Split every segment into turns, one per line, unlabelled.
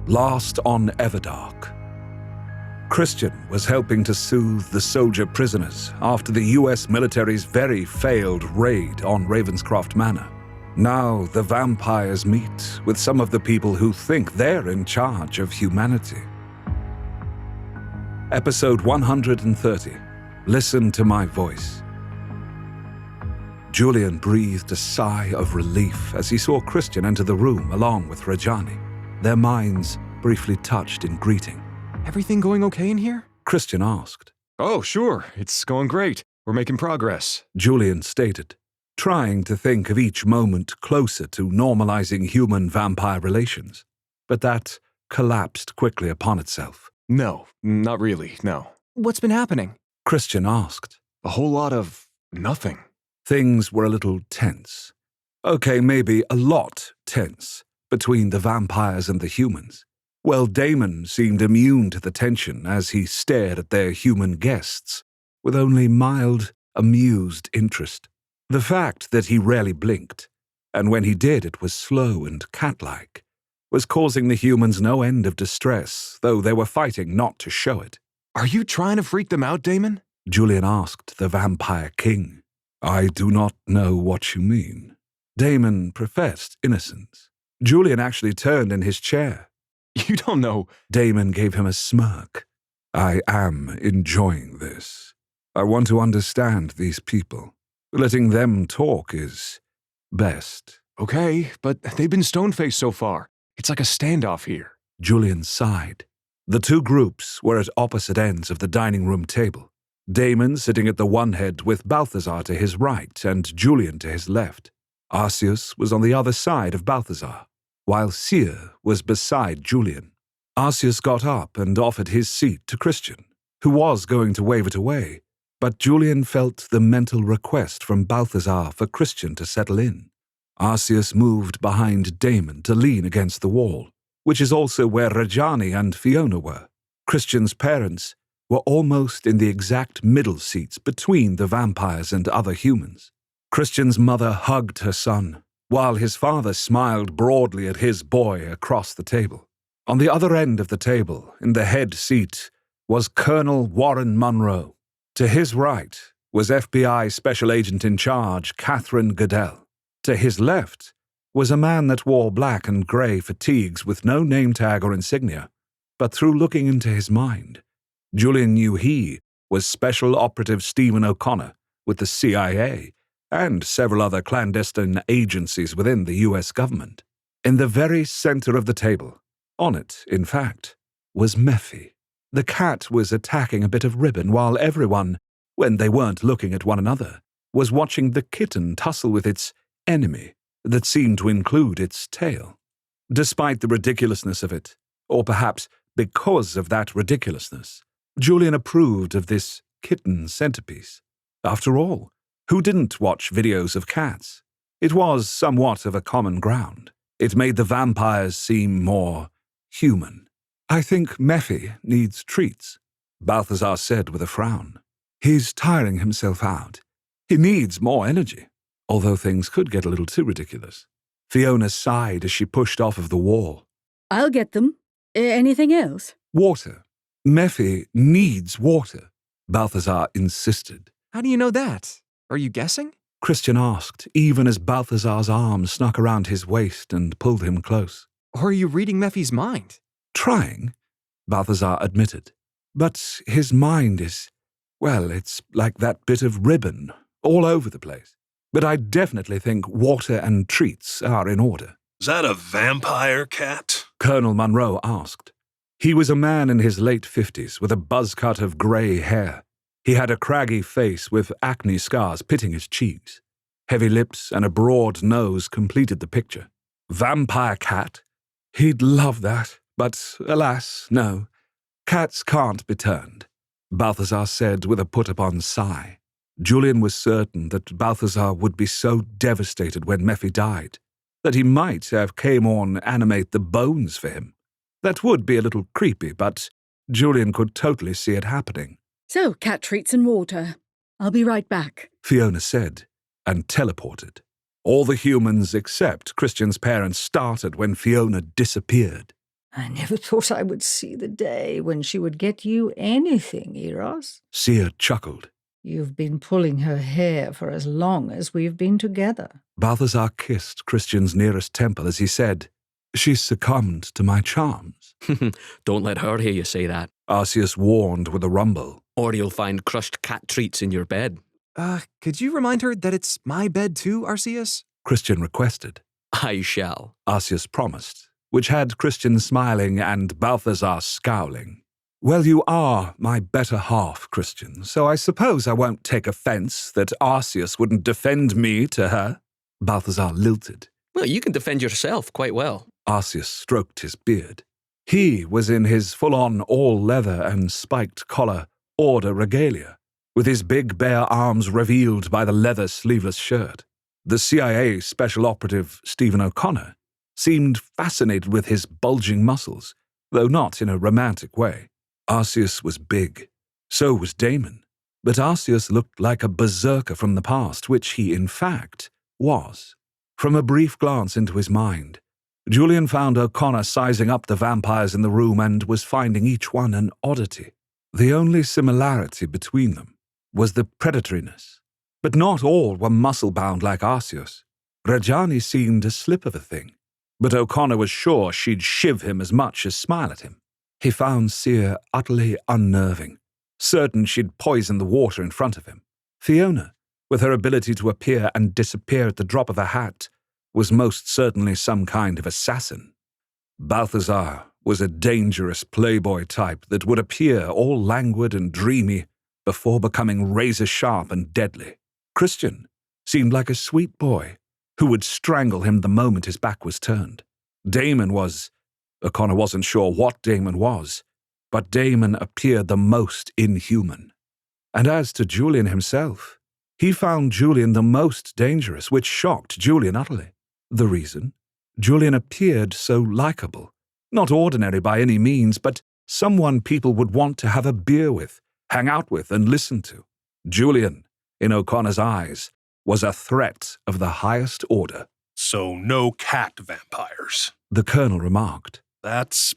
Last on Everdark. Christian was helping to soothe the soldier prisoners after the US military's very failed raid on Ravenscroft Manor. Now the vampires meet with some of the people who think they're in charge of humanity. Episode 130. Listen to my voice. Julian breathed a sigh of relief as he saw Christian enter the room along with Rajani. Their minds briefly touched in greeting.
Everything going okay in here?
Christian asked.
Oh, sure. It's going great. We're making progress.
Julian stated, trying to think of each moment closer to normalizing human-vampire relations. But that collapsed quickly upon itself.
No, not really, no. What's been happening?
Christian asked.
A whole lot of nothing.
Things were a little tense. Okay, maybe a lot tense between the vampires and the humans. Well, Damon seemed immune to the tension as he stared at their human guests with only mild, amused interest. The fact that he rarely blinked, and when he did it was slow and cat-like, was causing the humans no end of distress, though they were fighting not to show it.
Are you trying to freak them out, Damon?
Julian asked the Vampire King. I do not know what you mean. Damon professed innocence. Julian actually turned in his chair.
You don't know.
Damon gave him a smirk. I am enjoying this. I want to understand these people. Letting them talk is best.
Okay, but they've been stone-faced so far. It's like a standoff here.
Julian sighed. The two groups were at opposite ends of the dining room table. Damon sitting at the one head with Balthazar to his right and Julian to his left. Arceus was on the other side of Balthazar, while Seer was beside Julian. Arceus got up and offered his seat to Christian, who was going to wave it away, but Julian felt the mental request from Balthazar for Christian to settle in. Arceus moved behind Damon to lean against the wall, which is also where Rajani and Fiona were. Christian's parents were almost in the exact middle seats between the vampires and other humans. Christian's mother hugged her son, while his father smiled broadly at his boy across the table. On the other end of the table, in the head seat, was Colonel Warren Munro. To his right was FBI Special Agent in Charge Catherine Goodell. To his left was a man that wore black and grey fatigues with no name tag or insignia, but through looking into his mind, Julian knew he was Special Operative Stephen O'Connor with the CIA and several other clandestine agencies within the US government. In the very center of the table, on it, in fact, was Mephi. The cat was attacking a bit of ribbon while everyone, when they weren't looking at one another, was watching the kitten tussle with its enemy that seemed to include its tail. Despite the ridiculousness of it, or perhaps because of that ridiculousness, Julian approved of this kitten centerpiece. After all, who didn't watch videos of cats? It was somewhat of a common ground. It made the vampires seem more human. I think Mephi needs treats, Balthazar said with a frown. He's tiring himself out. He needs more energy, although things could get a little too ridiculous. Fiona sighed as she pushed off of the wall.
I'll get them. Anything else?
Water. Mephi needs water, Balthazar insisted.
How do you know that? Are you guessing?
Christian asked, even as Balthazar's arm snuck around his waist and pulled him close.
Or are you reading Mephi's mind?
Trying, Balthazar admitted. But his mind is, well, it's like that bit of ribbon, all over the place. But I definitely think water and treats are in order.
Is that a vampire cat?
Colonel Munro asked. He was a man in his late 50s with a buzz cut of grey hair. He had a craggy face with acne scars pitting his cheeks. Heavy lips and a broad nose completed the picture. Vampire cat? He'd love that, but alas, no. Cats can't be turned, Balthazar said with a put-upon sigh. Julian was certain that Balthazar would be so devastated when Mephi died that he might have came on animate the bones for him. That would be a little creepy, but Julian could totally see it happening.
So, cat treats and water. I'll be right back,
Fiona said, and teleported. All the humans except Christian's parents started when Fiona disappeared.
I never thought I would see the day when she would get you anything, Eros.
Seer chuckled.
You've been pulling her hair for as long as we've been together.
Balthazar kissed Christian's nearest temple as he said, "She's succumbed to my charms."
Don't let her hear you say that,
Arceus warned with a rumble.
or you'll find crushed cat treats in your bed.
Could you remind her that it's my bed too, Arceus?
Christian requested.
I shall.
Arceus promised, which had Christian smiling and Balthazar scowling. "Well, you are my better half, Christian, so I suppose I won't take offense that Arceus wouldn't defend me to her." Balthazar lilted.
Well, you can defend yourself quite well.
Arceus stroked his beard. He was in his full-on all-leather and spiked collar order regalia, with his big bare arms revealed by the leather sleeveless shirt. The CIA special operative Stephen O'Connor seemed fascinated with his bulging muscles, though not in a romantic way. Arceus was big. So was Damon. But Arceus looked like a berserker from the past, which he, in fact, was. From a brief glance into his mind, Julian found O'Connor sizing up the vampires in the room and was finding each one an oddity. The only similarity between them was the predatoriness. But not all were muscle-bound like Arceus. Rajani seemed a slip of a thing, but O'Connor was sure she'd shiv him as much as smile at him. He found Seer utterly unnerving, certain she'd poison the water in front of him. Fiona, with her ability to appear and disappear at the drop of a hat, was most certainly some kind of assassin. Balthazar was a dangerous playboy type that would appear all languid and dreamy before becoming razor-sharp and deadly. Christian seemed like a sweet boy who would strangle him the moment his back was turned. Damon was... O'Connor wasn't sure what Damon was, but Damon appeared the most inhuman. And as to Julian himself, he found Julian the most dangerous, which shocked Julian utterly. The reason? Julian appeared so likable. Not ordinary by any means, but someone people would want to have a beer with, hang out with, and listen to. Julian, in O'Connor's eyes, was a threat of the highest order.
So no cat vampires.
The colonel remarked.
That's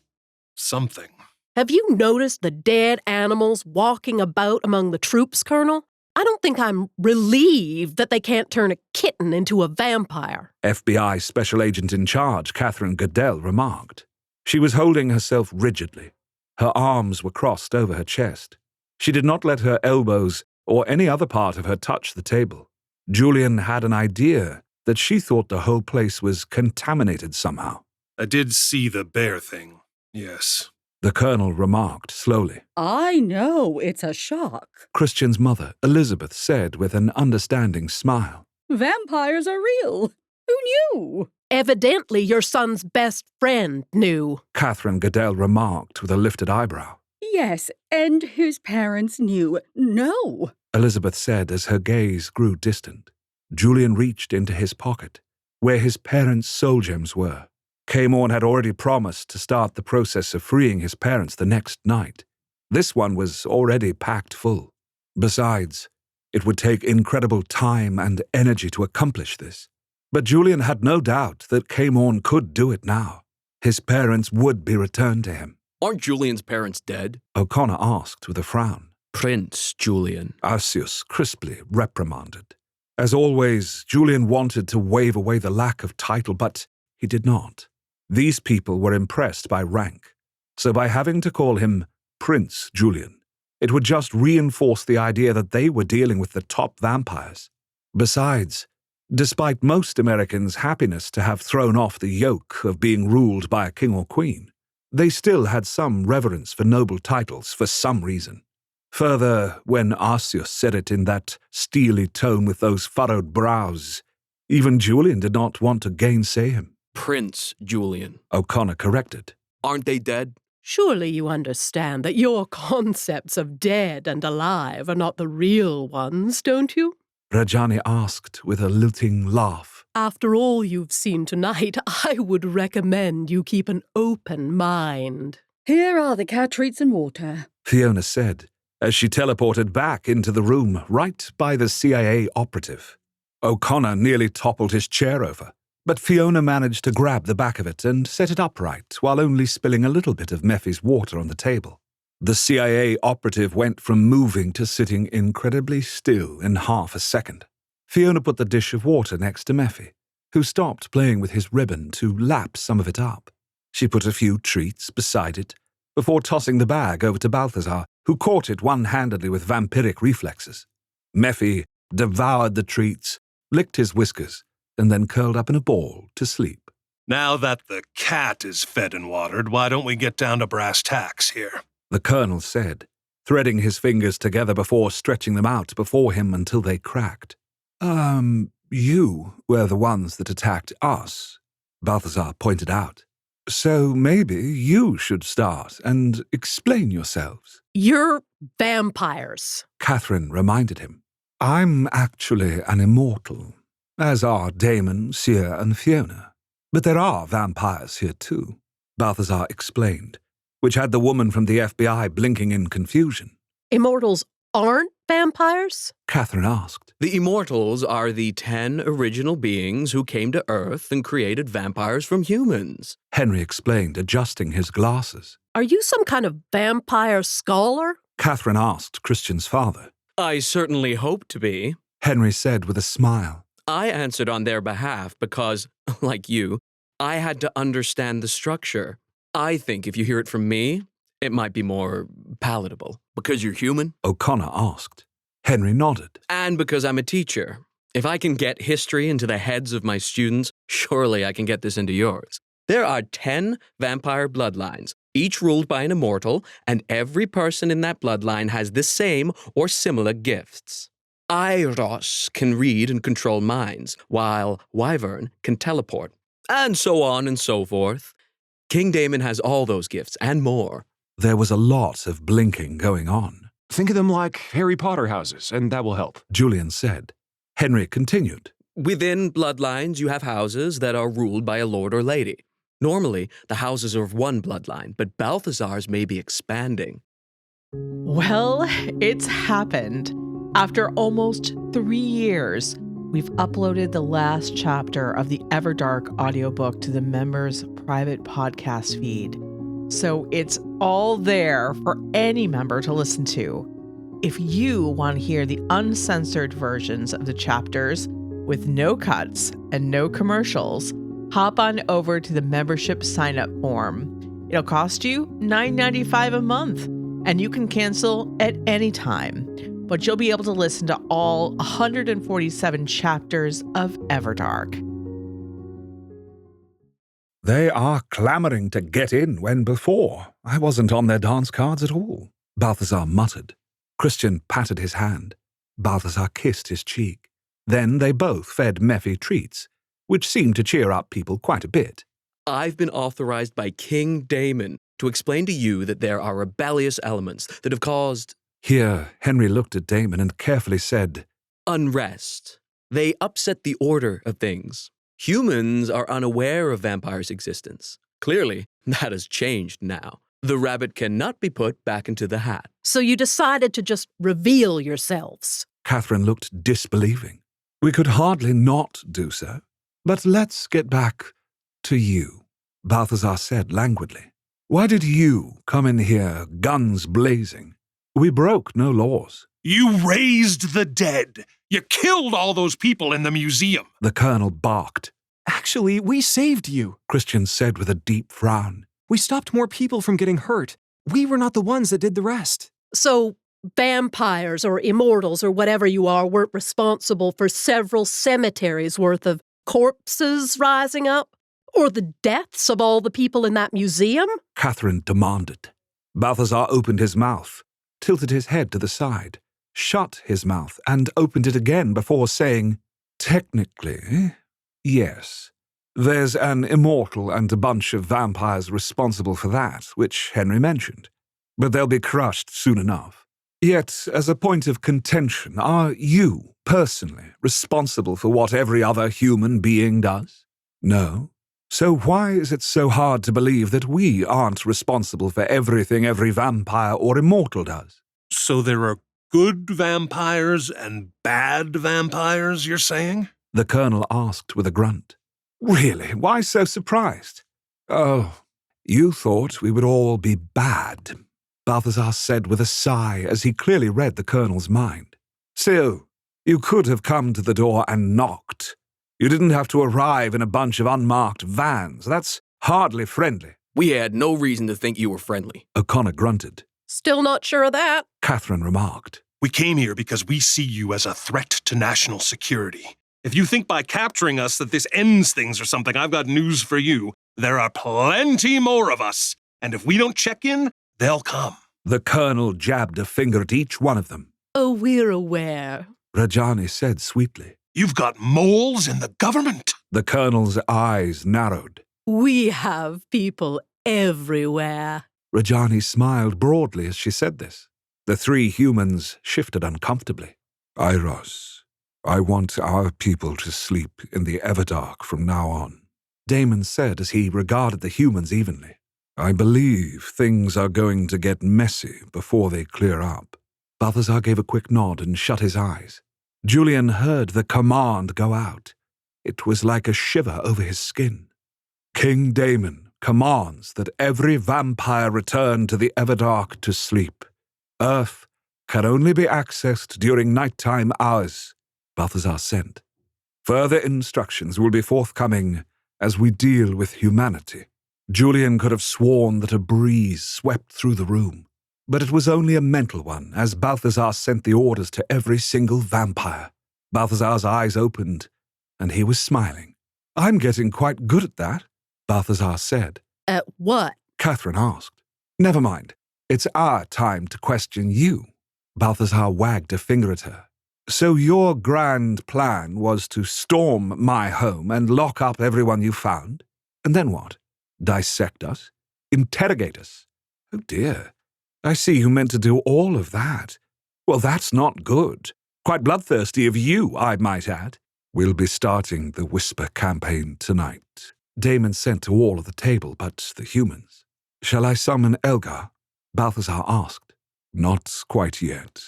something.
Have you noticed the dead animals walking about among the troops, Colonel? I don't think I'm relieved that they can't turn a kitten into a vampire.
FBI Special Agent in Charge, Catherine Goodell, remarked. She was holding herself rigidly. Her arms were crossed over her chest. She did not let her elbows or any other part of her touch the table. Julian had an idea that she thought the whole place was contaminated somehow.
I did see the bear thing, yes.
The colonel remarked slowly.
I know it's a shock.
Christian's mother, Elizabeth, said with an understanding smile.
Vampires are real. Who knew?
Evidently your son's best friend knew.
Catherine Goodell remarked with a lifted eyebrow.
Yes, and his parents knew. No.
Elizabeth said as her gaze grew distant. Julian reached into his pocket, where his parents' soul gems were. Kamorn had already promised to start the process of freeing his parents the next night. This one was already packed full. Besides, it would take incredible time and energy to accomplish this. But Julian had no doubt that Kamorn could do it now. His parents would be returned to him.
Aren't Julian's parents dead?
O'Connor asked with a frown.
Prince Julian.
Arceus crisply reprimanded. As always, Julian wanted to wave away the lack of title, but he did not. These people were impressed by rank, so by having to call him Prince Julian, it would just reinforce the idea that they were dealing with the top vampires. Besides, despite most Americans' happiness to have thrown off the yoke of being ruled by a king or queen, they still had some reverence for noble titles for some reason. Further, when Arceus said it in that steely tone with those furrowed brows, even Julian did not want to gainsay him.
Prince Julian.
O'Connor corrected.
Aren't they dead?
Surely you understand that your concepts of dead and alive are not the real ones, don't you?
Rajani asked with a lilting laugh.
After all you've seen tonight, I would recommend you keep an open mind.
Here are the cat treats and water.
Fiona said, as she teleported back into the room right by the CIA operative. O'Connor nearly toppled his chair over, but Fiona managed to grab the back of it and set it upright while only spilling a little bit of Mephi's water on the table. The CIA operative went from moving to sitting incredibly still in half a second. Fiona put the dish of water next to Mephi, who stopped playing with his ribbon to lap some of it up. She put a few treats beside it, before tossing the bag over to Balthazar, who caught it one-handedly with vampiric reflexes. Mephi devoured the treats, licked his whiskers, and then curled up in a ball to sleep.
Now that the cat is fed and watered, why don't we get down to brass tacks here?
The colonel said, threading his fingers together before stretching them out before him until they cracked. You were the ones that attacked us, Balthazar pointed out. So maybe you should start and explain yourselves.
You're vampires.
Catherine reminded him. I'm actually an immortal, as are Damon, Seer, and Fiona. But there are vampires here too, Balthazar explained, which had the woman from the FBI blinking in confusion.
Immortals aren't vampires?
Catherine asked.
The immortals are the 10 original beings who came to Earth and created vampires from humans.
Henry explained, adjusting his glasses.
Are you some kind of vampire scholar?
Catherine asked Christian's father.
I certainly hope to be.
Henry said with a smile.
I answered on their behalf because, like you, I had to understand the structure. I think if you hear it from me, it might be more palatable. Because you're human?
O'Connor asked. Henry nodded.
And because I'm a teacher. If I can get history into the heads of my students, surely I can get this into yours. There are 10 vampire bloodlines, each ruled by an immortal, and every person in that bloodline has the same or similar gifts. Eiros can read and control minds, while Wyvern can teleport, and so on and so forth. King Damon has all those gifts and more.
There was a lot of blinking going on.
Think of them like Harry Potter houses, and that will help.
Julian said. Henry continued.
Within bloodlines, you have houses that are ruled by a lord or lady. Normally, the houses are of one bloodline, but Balthazar's may be expanding.
Well, it's happened. After almost 3 years, we've uploaded the last chapter of the Everdark audiobook to the members' private podcast feed. So it's all there for any member to listen to. If you want to hear the uncensored versions of the chapters with no cuts and no commercials, hop on over to the membership sign-up form. It'll cost you $9.95 a month, and you can cancel at any time. But you'll be able to listen to all 147 chapters of Everdark.
They are clamoring to get in when before I wasn't on their dance cards at all, Balthazar muttered. Christian patted his hand. Balthazar kissed his cheek. Then they both fed Mephi treats, which seemed to cheer up people quite a bit.
I've been authorized by King Damon to explain to you that there are rebellious elements that have caused...
Here, Henry looked at Damon and carefully said,
unrest. They upset the order of things. Humans are unaware of vampires' existence. Clearly, that has changed now. The rabbit cannot be put back into the hat.
So you decided to just reveal yourselves.
Catherine looked disbelieving. We could hardly not do so. But let's get back to you, Balthazar said languidly. Why did you come in here, guns blazing? We broke no laws.
You raised the dead. You killed all those people in the museum.
The colonel barked.
Actually, we saved you,
Christian said with a deep frown.
We stopped more people from getting hurt. We were not the ones that did the rest.
So vampires or immortals or whatever you are weren't responsible for several cemeteries worth of corpses rising up? Or the deaths of all the people in that museum?
Catherine demanded. Balthazar opened his mouth, tilted his head to the side, shut his mouth, and opened it again before saying, technically, yes. There's an immortal and a bunch of vampires responsible for that, which Henry mentioned. But they'll be crushed soon enough. Yet, as a point of contention, are you, personally, responsible for what every other human being does? No? So why is it so hard to believe that we aren't responsible for everything every vampire or immortal does?
So there are good vampires and bad vampires, you're saying?
The colonel asked with a grunt. Really? Why so surprised? Oh, you thought we would all be bad, Balthazar said with a sigh as he clearly read the colonel's mind. Still, you could have come to the door and knocked. You didn't have to arrive in a bunch of unmarked vans. That's hardly friendly.
We had no reason to think you were friendly.
O'Connor grunted.
Still not sure of that.
Catherine remarked.
We came here because we see you as a threat to national security. If you think by capturing us that this ends things or something, I've got news for you. There are plenty more of us, and if we don't check in, they'll come.
The colonel jabbed a finger at each one of them.
Oh, we're aware.
Rajani said sweetly.
You've got moles in the government.
The colonel's eyes narrowed.
We have people everywhere.
Rajani smiled broadly as she said this. The three humans shifted uncomfortably. Iros, I want our people to sleep in the Everdark from now on, Damon said as he regarded the humans evenly. I believe things are going to get messy before they clear up. Balthazar gave a quick nod and shut his eyes. Julian heard the command go out. It was like a shiver over his skin. King Damon commands that every vampire return to the Everdark to sleep. Earth can only be accessed during nighttime hours, Balthazar sent. Further instructions will be forthcoming as we deal with humanity. Julian could have sworn that a breeze swept through the room, but it was only a mental one as Balthazar sent the orders to every single vampire. Balthazar's eyes opened, and he was smiling. I'm getting quite good at that, Balthazar said.
At what?
Catherine asked. Never mind. It's our time to question you. Balthazar wagged a finger at her. So your grand plan was to storm my home and lock up everyone you found? And then what? Dissect us? Interrogate us? Oh dear. I see you meant to do all of that. Well, that's not good. Quite bloodthirsty of you, I might add. We'll be starting the Whisper campaign tonight. Damon sent to all of the table but the humans. Shall I summon Elgar? Balthazar asked. Not quite yet.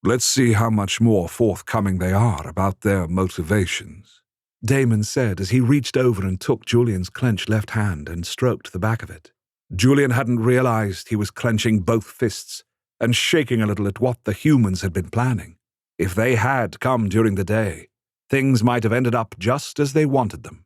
Let's see how much more forthcoming they are about their motivations. Damon said as he reached over and took Julian's clenched left hand and stroked the back of it. Julian hadn't realized he was clenching both fists and shaking a little at what the humans had been planning. If they had come during the day, things might have ended up just as they wanted them.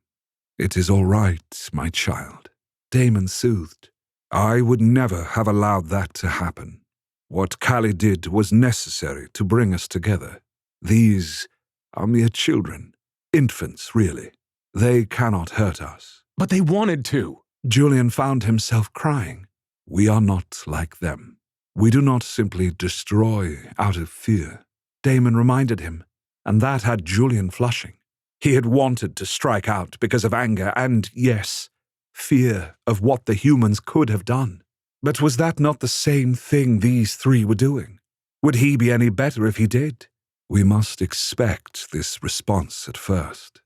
It is all right, my child, Damon soothed. I would never have allowed that to happen. What Callie did was necessary to bring us together. These are mere children, infants, really. They cannot hurt us.
But they wanted to.
Julian found himself crying. We are not like them. We do not simply destroy out of fear. Damon reminded him, and that had Julian flushing. He had wanted to strike out because of anger and, yes, fear of what the humans could have done. But was that not the same thing these three were doing? Would he be any better if he did? We must expect this response at first.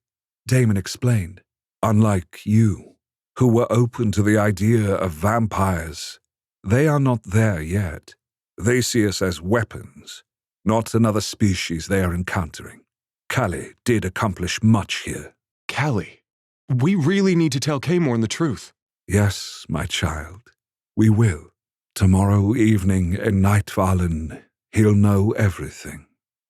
Damon explained. Unlike you, who were open to the idea of vampires, they are not there yet. They see us as weapons, not another species they are encountering. Callie did accomplish much here.
Callie, we really need to tell Kaymorn the truth.
Yes, my child, we will. Tomorrow evening in Nightfallen, he'll know everything,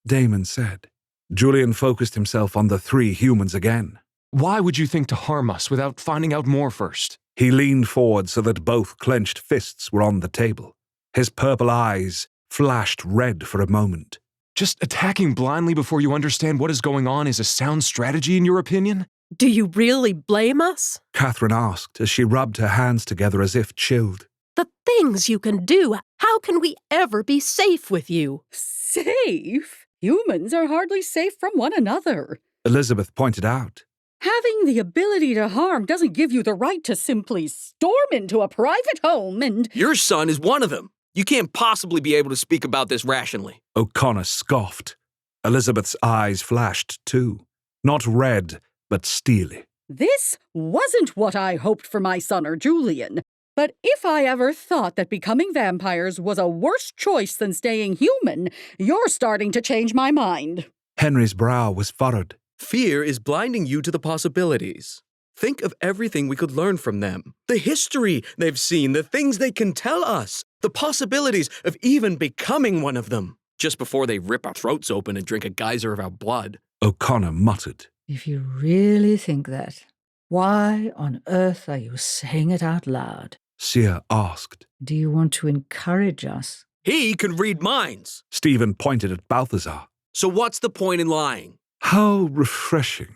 Damon said. Julian focused himself on the three humans again.
Why would you think to harm us without finding out more first?
He leaned forward so that both clenched fists were on the table. His purple eyes flashed red for a moment.
Just attacking blindly before you understand what is going on is a sound strategy in your opinion?
Do you really blame us?
Catherine asked as she rubbed her hands together as if chilled.
The things you can do, how can we ever be safe with you?
Safe? Humans are hardly safe from one another.
Elizabeth pointed out.
Having the ability to harm doesn't give you the right to simply storm into a private home and—
Your son is one of them. You can't possibly be able to speak about this rationally.
O'Connor scoffed. Elizabeth's eyes flashed too. Not red, but steely.
This wasn't what I hoped for my son or Julian. But if I ever thought that becoming vampires was a worse choice than staying human, you're starting to change my mind.
Henry's brow was furrowed.
Fear is blinding you to the possibilities. Think of everything we could learn from them. The history they've seen, the things they can tell us, the possibilities of even becoming one of them, just before they rip our throats open and drink a geyser of our blood.
O'Connor muttered.
If you really think that, why on earth are you saying it out loud?
Seer asked.
Do you want to encourage us?
He can read minds.
Stephen pointed at Balthazar.
So what's the point in lying?
How refreshing.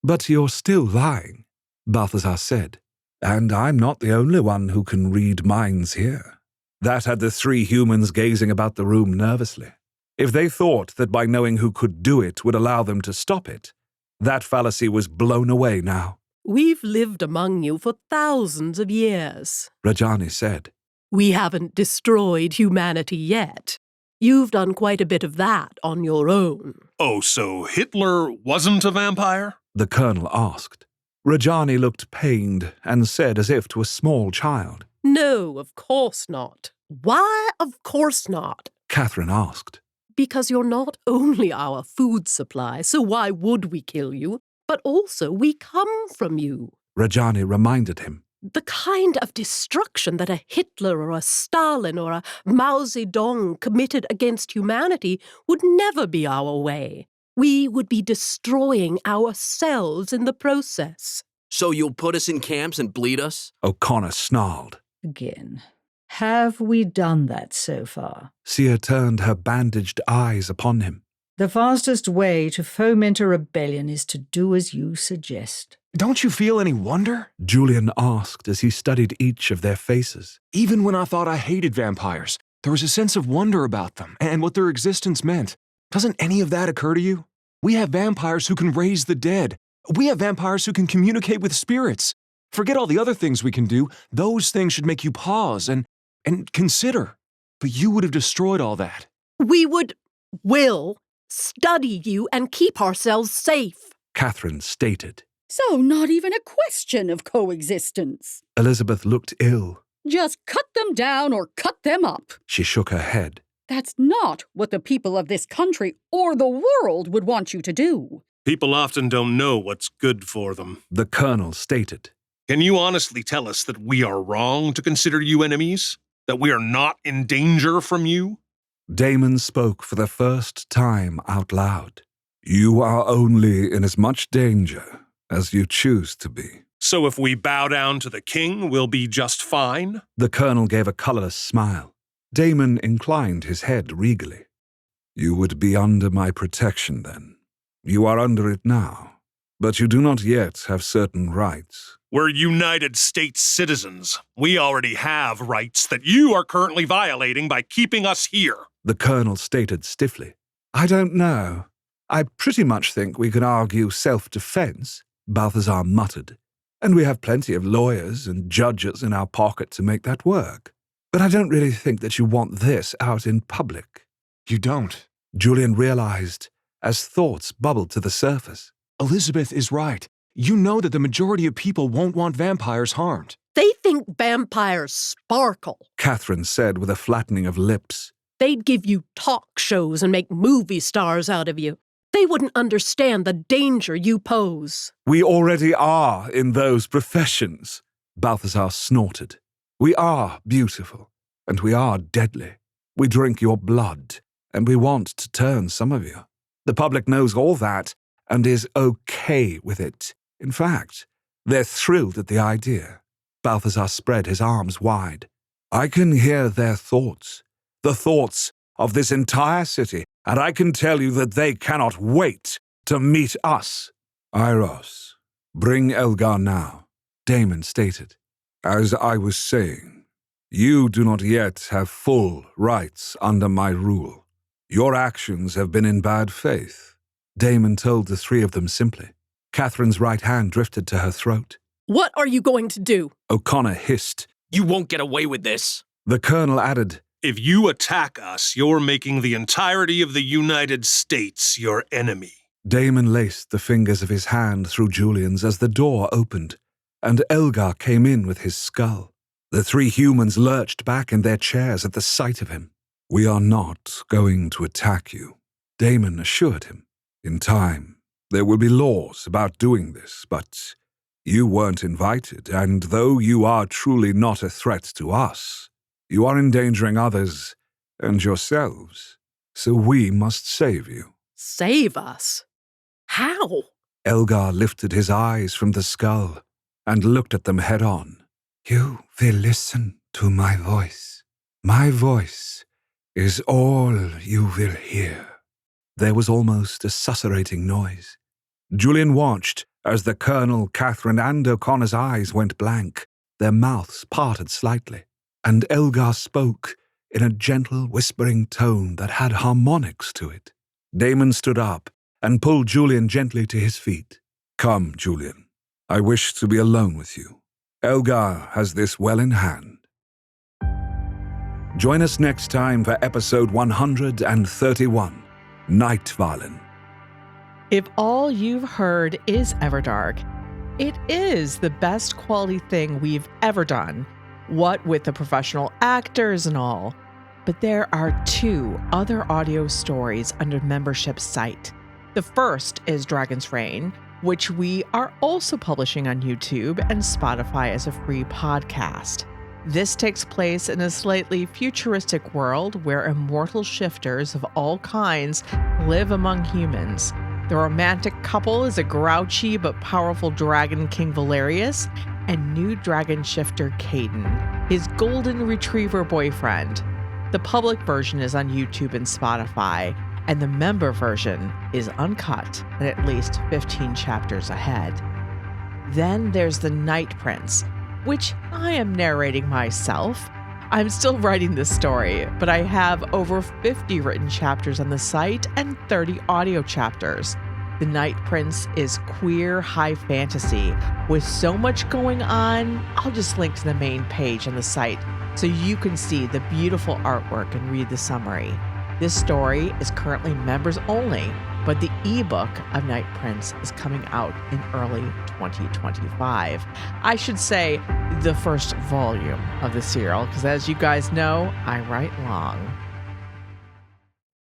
But you're still lying, Balthazar said. And I'm not the only one who can read minds here. That had the three humans gazing about the room nervously. If they thought that by knowing who could do it would allow them to stop it, that fallacy was blown away now.
We've lived among you for thousands of years.
Rajani said.
We haven't destroyed humanity yet. You've done quite a bit of that on your own.
Oh, so Hitler wasn't a vampire?
The colonel asked. Rajani looked pained and said as if to a small child.
No, of course not. Why, of course not?
Catherine asked.
Because you're not only our food supply, so why would we kill you? But also we come from you.
Rajani reminded him.
The kind of destruction that a Hitler or a Stalin or a Mao Zedong committed against humanity would never be our way. We would be destroying ourselves in the process.
So you'll put us in camps and bleed us?
O'Connor snarled.
Again, have we done that so far?
Seer turned her bandaged eyes upon him.
The fastest way to foment a rebellion is to do as you suggest.
Don't you feel any wonder?
Julian asked as he studied each of their faces.
Even when I thought I hated vampires, there was a sense of wonder about them and what their existence meant. Doesn't any of that occur to you? We have vampires who can raise the dead. We have vampires who can communicate with spirits. Forget all the other things we can do. Those things should make you pause and consider. But you would have destroyed all that.
We will study you and keep ourselves safe.
Catherine stated.
So not even a question of coexistence.
Elizabeth looked ill.
Just cut them down or cut them up.
She shook her head.
That's not what the people of this country or the world would want you to do.
People often don't know what's good for them.
The colonel stated.
Can you honestly tell us that we are wrong to consider you enemies? That we are not in danger from you?
Damon spoke for the first time out loud. You are only in as much danger as you choose to be.
So if we bow down to the king, we'll be just fine?
The colonel gave a colorless smile. Damon inclined his head regally. You would be under my protection then. You are under it now, but you do not yet have certain rights.
We're United States citizens. We already have rights that you are currently violating by keeping us here.
The colonel stated stiffly. I don't know. I pretty much think we can argue self-defense, Balthazar muttered. And we have plenty of lawyers and judges in our pocket to make that work. But I don't really think that you want this out in public.
You don't.
Julian realized as thoughts bubbled to the surface.
Elizabeth is right. You know that the majority of people won't want vampires harmed.
They think vampires sparkle.
Catherine said with a flattening of lips.
They'd give you talk shows and make movie stars out of you. They wouldn't understand the danger you pose.
We already are in those professions, Balthazar snorted. We are beautiful, and we are deadly. We drink your blood, and we want to turn some of you. The public knows all that, and is okay with it. In fact, they're thrilled at the idea. Balthazar spread his arms wide. I can hear their thoughts, the thoughts of this entire city, and I can tell you that they cannot wait to meet us. Iros, bring Elgar now, Damon stated. As I was saying, you do not yet have full rights under my rule. Your actions have been in bad faith. Damon told the three of them simply. Catherine's right hand drifted to her throat.
What are you going to do?
O'Connor hissed.
You won't get away with this.
The colonel added,
If you attack us, you're making the entirety of the United States your enemy.
Damon laced the fingers of his hand through Julian's as the door opened, and Elgar came in with his skull. The three humans lurched back in their chairs at the sight of him. We are not going to attack you, Damon assured him. In time, there will be laws about doing this, but You weren't invited, and though you are truly not a threat to us, you are endangering others and yourselves, so we must save you.
Save us? How?
Elgar lifted his eyes from the skull and looked at them head-on. You will listen to my voice. My voice is all you will hear. There was almost a susurrating noise. Julian watched as the Colonel, Catherine, and O'Connor's eyes went blank, their mouths parted slightly, and Elgar spoke in a gentle, whispering tone that had harmonics to it. Damon stood up and pulled Julian gently to his feet. Come, Julian. I wish to be alone with you. Elgar has this well in hand. Join us next time for episode 131, Nightvallen.
If all you've heard is Everdark, it is the best quality thing we've ever done, what with the professional actors and all. But there are 2 other audio stories under membership site. The first is Dragon's Reign, which we are also publishing on YouTube and Spotify as a free podcast. This takes place in a slightly futuristic world where immortal shifters of all kinds live among humans. The romantic couple is a grouchy but powerful dragon King Valerius and new dragon shifter ktten, his golden retriever boyfriend. The public version is on YouTube and Spotify, and the member version is uncut and at least 15 chapters ahead. Then there's The Night Prince, which I am narrating myself. I'm still writing this story, but I have over 50 written chapters on the site and 30 audio chapters. The Night Prince is queer high fantasy with so much going on. I'll just link to the main page on the site so you can see the beautiful artwork and read the summary. This story is currently members only, but the ebook of Night Prince is coming out in early 2025. I should say the first volume of the serial, because as you guys know, I write long.